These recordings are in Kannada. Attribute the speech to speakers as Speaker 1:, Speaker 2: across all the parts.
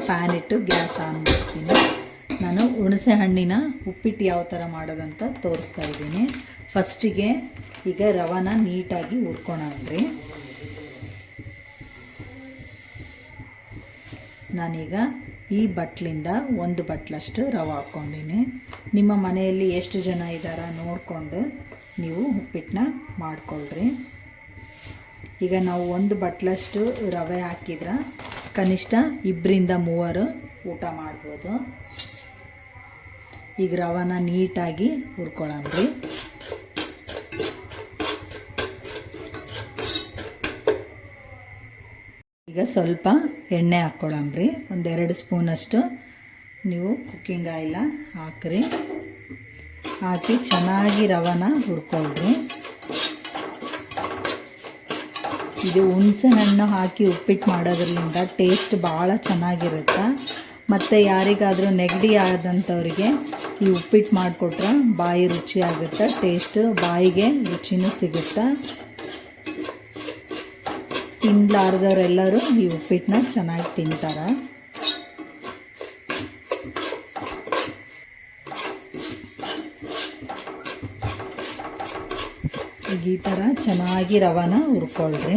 Speaker 1: ಪ್ಯಾನ್ ಇಟ್ಟು ಗ್ಯಾಸ್ ಆನ್ ಮಾಡ್ತೀನಿ. ನಾನು ಹುಣಸೆ ಹಣ್ಣಿನ ಉಪ್ಪಿಟ್ಟು ಯಾವ ಥರ ಮಾಡೋದಂತ ತೋರಿಸ್ತಾ ಇದ್ದೀನಿ. ಫಸ್ಟಿಗೆ ಈಗ ರವಾನ ನೀಟಾಗಿ ಹುರ್ಕೊಳಣ್ರಿ. ನಾನೀಗ ಈ ಬಟ್ಲಿಂದ 1 ಬಟ್ಲಷ್ಟು ರವೆ ಹಾಕ್ಕೊಂಡಿನಿ. ನಿಮ್ಮ ಮನೆಯಲ್ಲಿ ಎಷ್ಟು ಜನ ಇದ್ದಾರ ನೋಡಿಕೊಂಡು ನೀವು ಉಪ್ಪಿಟ್ಟನ್ನ ಮಾಡ್ಕೊಳ್ರಿ. ಈಗ ನಾವು 1 ಬಟ್ಲಷ್ಟು ರವೆ ಹಾಕಿದ್ರೆ ಕನಿಷ್ಠ 2-3 ಊಟ ಮಾಡ್ಬೋದು. ಈಗ ರವಾನ ನೀಟಾಗಿ ಹುರ್ಕೊಳ್ಳೋಣ್ರಿ. ಈಗ ಸ್ವಲ್ಪ ಎಣ್ಣೆ ಹಾಕ್ಕೊಳ್ಳೋಣ್ರಿ. 1-2 ಸ್ಪೂನಷ್ಟು ನೀವು ಕುಕ್ಕಿಂಗ್ ಆಯಿಲ ಹಾಕ್ರಿ. ಹಾಕಿ ಚೆನ್ನಾಗಿ ರವಾನ ಹುರ್ಕೊಳ್ರಿ. ಇದು ಹುಣಸೆ ಹಣ್ಣು ಹಾಕಿ ಉಪ್ಪಿಟ್ಟು ಮಾಡೋದ್ರಿಂದ ಟೇಸ್ಟ್ ಭಾಳ ಚೆನ್ನಾಗಿರುತ್ತೆ. ಮತ್ತು ಯಾರಿಗಾದರೂ ನೆಗಡಿ ಆದಂಥವ್ರಿಗೆ ಈ ಉಪ್ಪಿಟ್ಟು ಮಾಡಿಕೊಟ್ರೆ ಬಾಯಿ ರುಚಿ ಆಗುತ್ತೆ, ಟೇಸ್ಟ್ ಬಾಯಿಗೆ ರುಚಿನೂ ಸಿಗುತ್ತೆ. ತಿನ್ನಲಾರ್ದವರೆಲ್ಲರೂ ಈ ಉಪ್ಪಿಟ್ಟನ್ನ ಚೆನ್ನಾಗಿ ತಿಂತಾರೆ. ಈಗ ಈ ಥರ ಚೆನ್ನಾಗಿ ರವಾನ ಹುರ್ಕೊಳ್ರಿ.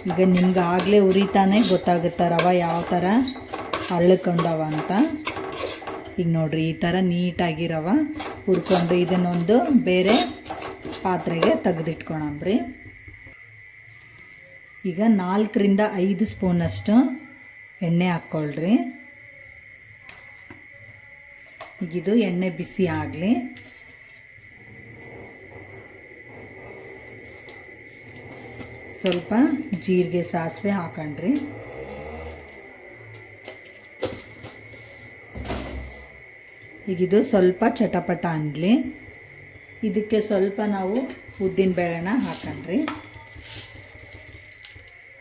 Speaker 1: ಈಗ ನಿಮ್ಗೆ ಆಗಲೇ ಉರಿತಾನೆ ಗೊತ್ತಾಗುತ್ತೆ ರವೆ ಯಾವ ಥರ ಅರಳ್ಕೊಂಡವ ಅಂತ. ಈಗ ನೋಡಿರಿ, ಈ ಥರ ನೀಟಾಗಿ ರವೆ ಹುರ್ಕೊಂಡು ಇದನ್ನೊಂದು ಬೇರೆ ಪಾತ್ರೆಗೆ ತೆಗೆದಿಟ್ಕೊಳಂಬ್ರಿ. ಈಗ 4-5 ಸ್ಪೂನಷ್ಟು ಎಣ್ಣೆ ಹಾಕ್ಕೊಳ್ರಿ. ಈಗಿದು ಎಣ್ಣೆ ಬಿಸಿ ಆಗಲಿ. ಸ್ವಲ್ಪ ಜೀರಿಗೆ ಸಾಸಿವೆ ಹಾಕೊಂಡ್ರಿ. ಈಗಿದು ಸ್ವಲ್ಪ ಚಟಪಟ ಅನ್ನಲಿ. ಇದಕ್ಕೆ ಸ್ವಲ್ಪ ನಾವು ಉದ್ದಿನಬೇಳೆನ ಹಾಕೊಂಡ್ರಿ.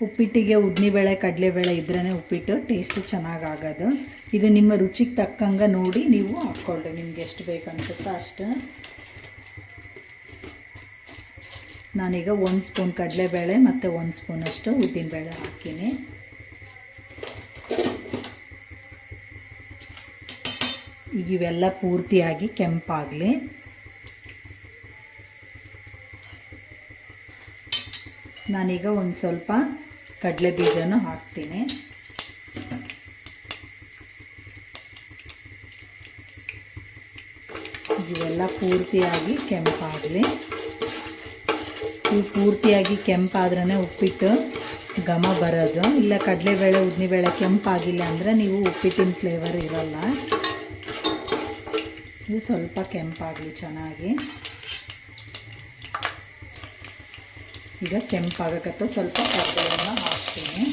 Speaker 1: ಉಪ್ಪಿಟ್ಟಿಗೆ ಉದ್ದಿನಬೇಳೆ ಕಡಲೆಬೇಳೆ ಇದ್ರೇ ಉಪ್ಪಿಟ್ಟು ಟೇಸ್ಟ್ ಚೆನ್ನಾಗಾಗೋದು. ಇದು ನಿಮ್ಮ ರುಚಿಗೆ ತಕ್ಕಂಗೆ ನೋಡಿ ನೀವು ಹಾಕ್ಕೊಳ್ಳಿ, ನಿಮ್ಗೆ ಎಷ್ಟು ಬೇಕು ಅನಿಸುತ್ತೋ ಅಷ್ಟು. ನಾನೀಗ 1 ಸ್ಪೂನ್ ಕಡಲೆಬೇಳೆ ಮತ್ತು 1 ಸ್ಪೂನಷ್ಟು ಉದ್ದಿನಬೇಳೆ ಹಾಕೀನಿ. ಈಗ ಇವೆಲ್ಲ ಪೂರ್ತಿಯಾಗಿ ಕೆಂಪಾಗಲಿ. ನಾನೀಗ ಒಂದು ಸ್ವಲ್ಪ ಕಡಲೆ ಬೀಜನೂ ಹಾಕ್ತೀನಿ. ಇವೆಲ್ಲ ಪೂರ್ತಿಯಾಗಿ ಕೆಂಪಾಗಲಿ. ಇವು ಪೂರ್ತಿಯಾಗಿ ಕೆಂಪಾದ್ರೇ ಉಪ್ಪಿಟ್ಟು ಘಮ ಬರೋದು. ಇಲ್ಲ ಕಡಲೆಬೇಳೆ ಉದ್ದಿನಬೇಳೆ ಕೆಂಪಾಗಿಲ್ಲ ಅಂದರೆ ನೀವು ಉಪ್ಪಿಟ್ಟಿನ ಫ್ಲೇವರ್ ಇರೋಲ್ಲ. ಇವು ಸ್ವಲ್ಪ ಕೆಂಪಾಗಲಿ ಚೆನ್ನಾಗಿ. ಈಗ ಕೆಂಪಾಗಕತ್ತ ಸ್ವಲ್ಪ ಕಡಲೆಯನ್ನು ಹಾಕ್ತೀನಿ.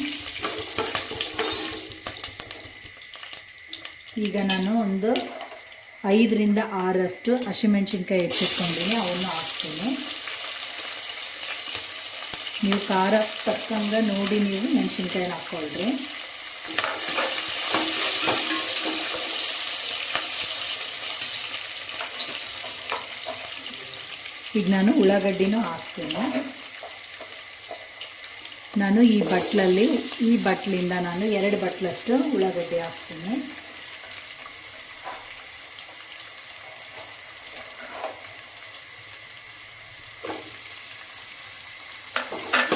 Speaker 1: ಈಗ ನಾನು ಒಂದು 5-6 ಹಸಿಮೆಣ್ಸಿನ್ಕಾಯಿ ಹೆಚ್ಚಿಟ್ಕೊಂಡಿನಿ, ಅವನ್ನು ಹಾಕ್ತೀನಿ. ನೀವು ಖಾರ ತಕ್ಕಂಗೆ ನೋಡಿ ನೀವು ಮೆಣಸಿನ್ಕಾಯಿ ಹಾಕ್ಕೊಳ್ರಿ. ಈಗ ನಾನು ಉಳ್ಳಾಗಡ್ಡಿನೂ ಹಾಕ್ತೀನಿ. ನಾನು ಈ ಬಟ್ಲಿಂದ ನಾನು 2 ಬಟ್ಲಷ್ಟು ಉಳ್ಳಾಗಡ್ಡಿ ಹಾಕ್ತೀನಿ.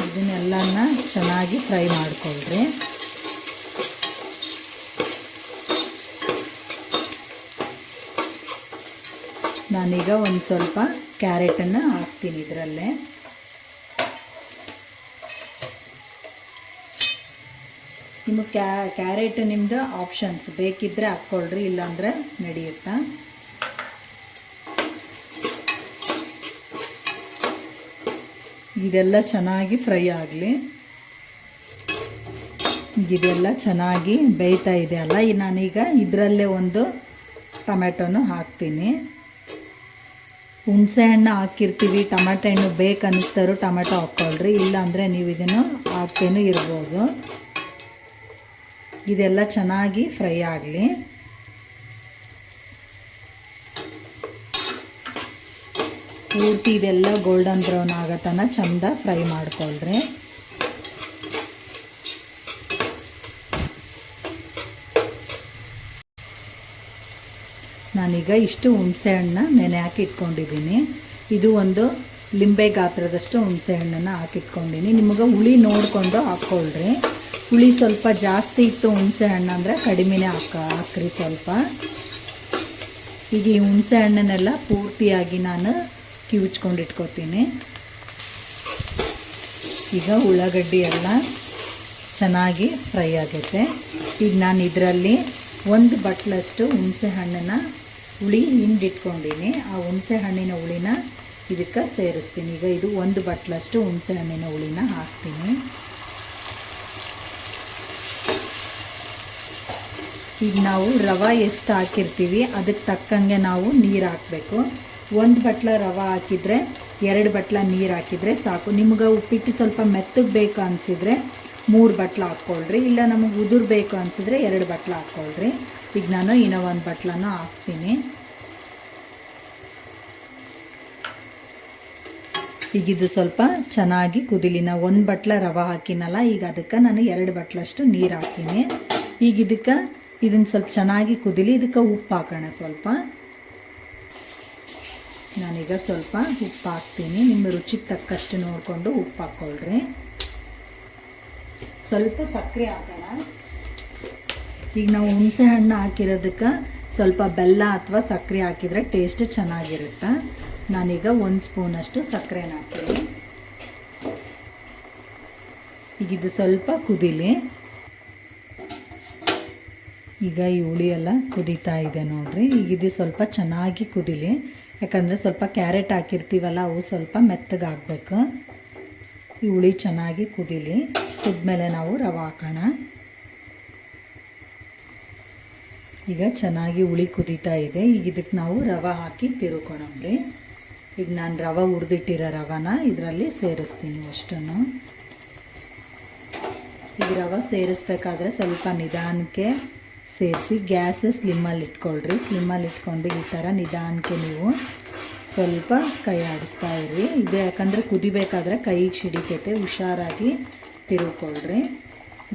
Speaker 1: ಇದನ್ನೆಲ್ಲನ ಚೆನ್ನಾಗಿ ಫ್ರೈ ಮಾಡ್ಕೊಳ್ರಿ. ನಾನೀಗ ಒಂದು ಸ್ವಲ್ಪ ಕ್ಯಾರೆಟನ್ನು ಹಾಕ್ತೀನಿ ಇದರಲ್ಲೇ. ನಿಮಗೆ ಕ್ಯಾರೆಟ್ ನಿಮ್ಮದು ಆಪ್ಷನ್ಸ್, ಬೇಕಿದ್ದರೆ ಹಾಕ್ಕೊಳ್ರಿ, ಇಲ್ಲಾಂದರೆ ನಡೆಯುತ್ತಾ. ಇದೆಲ್ಲ ಚೆನ್ನಾಗಿ ಫ್ರೈ ಆಗಲಿ. ಇದೆಲ್ಲ ಚೆನ್ನಾಗಿ ಬೇಯ್ತಾ ಇದೆ ಅಲ್ಲ. ನಾನೀಗ ಇದರಲ್ಲೇ ಒಂದು ಟೊಮೆಟೊನು ಹಾಕ್ತೀನಿ. ಹುಣಸೆ ಹಣ್ಣು ಹಾಕಿರ್ತೀವಿ, ಟೊಮೆಟೊ ಹಣ್ಣು ಬೇಕು ಅನ್ನಿಸ್ತಾರೋ ಟೊಮೆಟೊ ಹಾಕ್ಕೊಳ್ರಿ, ಇಲ್ಲಾಂದರೆ ನೀವು ಇದನ್ನು ಹಾಕ್ತೇನೂ ಇರ್ಬೋದು. ಇದೆಲ್ಲ ಚೆನ್ನಾಗಿ ಫ್ರೈ ಆಗಲಿ. ಪೂರ್ತಿ ಇದೆಲ್ಲ ಗೋಲ್ಡನ್ ಬ್ರೌನ್ ಆಗೋ ತನಕ ಚಂದ ಫ್ರೈ ಮಾಡ್ಕೊಳ್ರಿ. ನಾನೀಗ ಇಷ್ಟು ಹುಣಸೆ ಹಣ್ಣನ್ನ ನೆನೆ ಹಾಕಿ ಇಟ್ಕೊಂಡಿದ್ದೀನಿ. ಇದು ಒಂದು ಲಿಂಬೆ ಗಾತ್ರದಷ್ಟು ಹುಣಸೆ ಹಣ್ಣನ್ನು ಹಾಕಿಟ್ಕೊಂಡಿನಿ. ನಿಮಗೆ ಹುಳಿ ನೋಡಿಕೊಂಡು ಹಾಕ್ಕೊಳ್ರಿ. ಹುಳಿ ಸ್ವಲ್ಪ ಜಾಸ್ತಿ ಇತ್ತು ಹುಣಸೆ ಹಣ್ಣು ಅಂದರೆ ಕಡಿಮೆನೇ ಹಾಕ್ರಿ ಸ್ವಲ್ಪ. ಈಗ ಈ ಹುಣಸೆ ಹಣ್ಣನ್ನೆಲ್ಲ ಪೂರ್ತಿಯಾಗಿ ನಾನು ಕಿವುಚ್ಕೊಂಡು ಇಟ್ಕೊತೀನಿ. ಈಗ ಉಳ್ಳಾಗಡ್ಡಿ ಎಲ್ಲ ಚೆನ್ನಾಗಿ ಫ್ರೈ ಆಗೈತೆ. ಈಗ ನಾನು ಇದರಲ್ಲಿ 1 ಬಟ್ಲಷ್ಟು ಹುಣಸೆ ಹಣ್ಣನ್ನು ಹುಳಿ ಹಿಂಡಿಟ್ಕೊಂಡಿನಿ. ಆ ಹುಣಸೆ ಹಣ್ಣಿನ ಹುಳಿನ ಇದಕ್ಕೆ ಸೇರಿಸ್ತೀನಿ. ಈಗ ಇದು 1 ಬಟ್ಲಷ್ಟು ಹುಣಸೆ ಹಣ್ಣಿನ ಹುಳಿನ ಹಾಕ್ತೀನಿ. ಈಗ ನಾವು ರವೆ ಎಷ್ಟು ಹಾಕಿರ್ತೀವಿ ಅದಕ್ಕೆ ತಕ್ಕಂಗೆ ನಾವು ನೀರು ಹಾಕಬೇಕು. 1 ಬಟ್ಲ ರವೆ ಹಾಕಿದರೆ 2 ಬಟ್ಲ ನೀರು ಹಾಕಿದರೆ ಸಾಕು. ನಿಮ್ಗೆ ಉಪ್ಪಿಟ್ಟು ಸ್ವಲ್ಪ ಮೆತ್ತಗೆ ಬೇಕು ಅನಿಸಿದರೆ 3 ಬಟ್ಲ ಹಾಕ್ಕೊಳ್ರಿ. ಇಲ್ಲ ನಮಗೆ ಉದುರು ಬೇಕು ಅನಿಸಿದ್ರೆ 2 ಬಟ್ಲ ಹಾಕ್ಕೊಳ್ರಿ. ಈಗ ನಾನು ಇನ್ನೂ 1 ಬಟ್ಲನ ಹಾಕ್ತೀನಿ. ಈಗ ಇದು ಸ್ವಲ್ಪ ಚೆನ್ನಾಗಿ ಕುದಿಲಿ. ನಾವು 1 ಬಟ್ಲ ರವೆ ಹಾಕಿನಲ್ಲ, ಈಗ ಅದಕ್ಕೆ ನಾನು 2 ಬಟ್ಲಷ್ಟು ನೀರು ಹಾಕ್ತೀನಿ. ಈಗ ಇದನ್ನು ಸ್ವಲ್ಪ ಚೆನ್ನಾಗಿ ಕುದಿಲಿ. ಇದಕ್ಕೆ ಉಪ್ಪು ಹಾಕೋಣ ಸ್ವಲ್ಪ. ನಾನೀಗ ಸ್ವಲ್ಪ ಉಪ್ಪು ಹಾಕ್ತೀನಿ. ನಿಮ್ಮ ರುಚಿಗೆ ತಕ್ಕಷ್ಟು ನೋಡಿಕೊಂಡು ಉಪ್ಪು ಹಾಕ್ಕೊಳ್ರಿ. ಸ್ವಲ್ಪ ಸಕ್ಕರೆ ಹಾಕೋಣ. ಈಗ ನಾವು ಹುಣಸೆ ಹಣ್ಣು ಹಾಕಿರೋದಕ್ಕೆ ಸ್ವಲ್ಪ ಬೆಲ್ಲ ಅಥವಾ ಸಕ್ಕರೆ ಹಾಕಿದರೆ ಟೇಸ್ಟ್ ಚೆನ್ನಾಗಿರುತ್ತೆ. ನಾನೀಗ 1 ಸ್ಪೂನಷ್ಟು ಸಕ್ಕರೆನ ಹಾಕ್ತೀನಿ. ಈಗ ಇದು ಸ್ವಲ್ಪ ಕುದಿಲಿ. ಈಗ ಈ ಹುಳಿ ಎಲ್ಲ ಕುದೀತಾ ಇದೆ ನೋಡ್ರಿ. ಈಗ ಇದು ಸ್ವಲ್ಪ ಚೆನ್ನಾಗಿ ಕುದಿಲಿ. ಯಾಕಂದರೆ ಸ್ವಲ್ಪ ಕ್ಯಾರೆಟ್ ಹಾಕಿರ್ತೀವಲ್ಲ, ಅವು ಸ್ವಲ್ಪ ಮೆತ್ತಗಾಗಬೇಕು. ಈ ಹುಳಿ ಚೆನ್ನಾಗಿ ಕುದಿಲಿ. ಕುದ್ಮೇಲೆ ನಾವು ರವೆ ಹಾಕೋಣ. ಈಗ ಚೆನ್ನಾಗಿ ಹುಳಿ ಕುದೀತಾ ಇದೆ. ಈಗ ಇದಕ್ಕೆ ನಾವು ರವೆ ಹಾಕಿ ತಿರುಕೋಣಂಬ್ರಿ. ಈಗ ನಾನು ರವೆ ಹುರಿದಿಟ್ಟಿರೋ ರವೆನ ಇದರಲ್ಲಿ ಸೇರಿಸ್ತೀನಿ ಅಷ್ಟನ್ನು. ಈಗ ರವೆ ಸೇರಿಸ್ಬೇಕಾದ್ರೆ ಸ್ವಲ್ಪ ನಿಧಾನಕ್ಕೆ ಸೇರಿಸಿ ಗ್ಯಾಸ್ ಸ್ಲಿಮ್ಮಲ್ಲಿ ಇಟ್ಕೊಳ್ರಿ. ಸ್ಲಿಮ್ಮಲ್ಲಿ ಇಟ್ಕೊಂಡು ಈ ಥರ ನಿಧಾನಕ್ಕೆ ನೀವು ಸ್ವಲ್ಪ ಕೈ ಆಡಿಸ್ತಾ ಇರ್ರಿ. ಇದು ಯಾಕಂದರೆ ಕುದಿಬೇಕಾದ್ರೆ ಕೈಗೆ ಸಿಡಿತೈತೆ, ಹುಷಾರಾಗಿ ತಿರುಗಿಕೊಳ್ರಿ.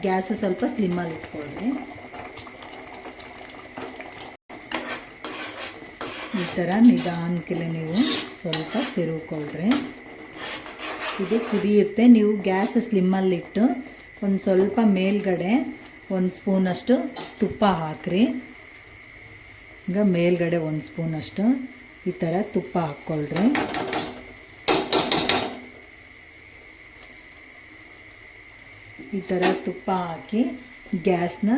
Speaker 1: ಗ್ಯಾಸ್ ಸ್ವಲ್ಪ ಸ್ಲಿಮ್ಮಲ್ಲಿ ಇಟ್ಕೊಳ್ರಿ. ಈ ಥರ ನಿಧಾನಕ್ಕೆ ನೀವು ಸ್ವಲ್ಪ ತಿರುಗಿಕೊಳ್ರಿ. ಇದು ಕುದಿಯುತ್ತೆ. ನೀವು ಗ್ಯಾಸ್ ಸ್ಲಿಮ್ಮಲ್ಲಿಟ್ಟು ಒಂದು ಸ್ವಲ್ಪ ಮೇಲ್ಗಡೆ 1 ಸ್ಪೂನಷ್ಟು ತುಪ್ಪ ಹಾಕ್ರಿ. ಈಗ ಮೇಲ್ಗಡೆ 1 ಸ್ಪೂನಷ್ಟು ಈ ಥರ ತುಪ್ಪ ಹಾಕ್ಕೊಳ್ರಿ. ಈ ಥರ ತುಪ್ಪ ಹಾಕಿ ಗ್ಯಾಸ್ನ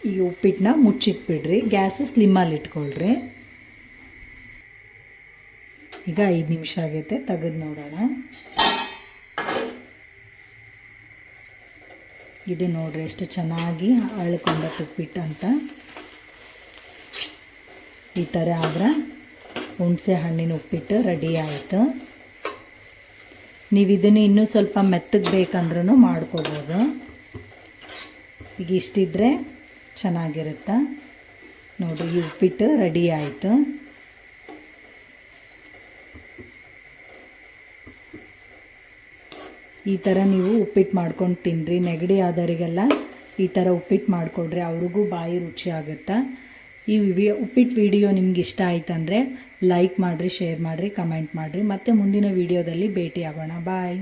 Speaker 1: ಈ ಉಪ್ಪಿಟ್ಟನ್ನ ಮುಚ್ಚಿಟ್ಬಿಡ್ರಿ. ಗ್ಯಾಸ್ ಸ್ಲಿಮ್ಮಲ್ಲಿ ಇಟ್ಕೊಳ್ರಿ. ಈಗ 5 ನಿಮಿಷ ಆಗೈತೆ, ತೆಗೆದು ನೋಡೋಣ. ಇದು ನೋಡ್ರಿ ಎಷ್ಟು ಚೆನ್ನಾಗಿ ಅಳ್ಕೊಂಡ ಉಪ್ಪಿಟ್ಟು ಅಂತ. ಈ ಥರ ಆದ್ರೆ ಹುಣಸೆ ಹಣ್ಣಿನ ಉಪ್ಪಿಟ್ಟು ರೆಡಿ ಆಯಿತು. ನೀವು ಇದನ್ನು ಇನ್ನೂ ಸ್ವಲ್ಪ ಮೆತ್ತಗೆ ಬೇಕಂದ್ರೂ ಮಾಡ್ಕೋಬೋದು. ಈಗ ಇಷ್ಟಿದ್ರೆ ಚೆನ್ನಾಗಿರುತ್ತೆ ನೋಡಿರಿ. ಈ ಉಪ್ಪಿಟ್ಟು ರೆಡಿ ಆಯಿತು. ಈ ಥರ ನೀವು ಉಪ್ಪಿಟ್ಟು ಮಾಡ್ಕೊಂಡು ತಿನ್ನಿರಿ. ನೆಗಡಿ ಆದವರಿಗೆಲ್ಲ ಈ ಥರ ಉಪ್ಪಿಟ್ಟು ಮಾಡಿಕೊಡ್ರಿ, ಅವ್ರಿಗೂ ಬಾಯಿ ರುಚಿ ಆಗುತ್ತೆ. ಈ ಉಪ್ಪಿಟ್ಟು ವಿಡಿಯೋ ನಿಮ್ಗೆ ಇಷ್ಟ ಆಯ್ತಂದರೆ ಲೈಕ್ ಮಾಡಿರಿ, ಶೇರ್ ಮಾಡಿರಿ, ಕಮೆಂಟ್ ಮಾಡಿರಿ. ಮತ್ತೆ ಮುಂದಿನ ವಿಡಿಯೋದಲ್ಲಿ ಭೇಟಿ ಆಗೋಣ. ಬಾಯ್.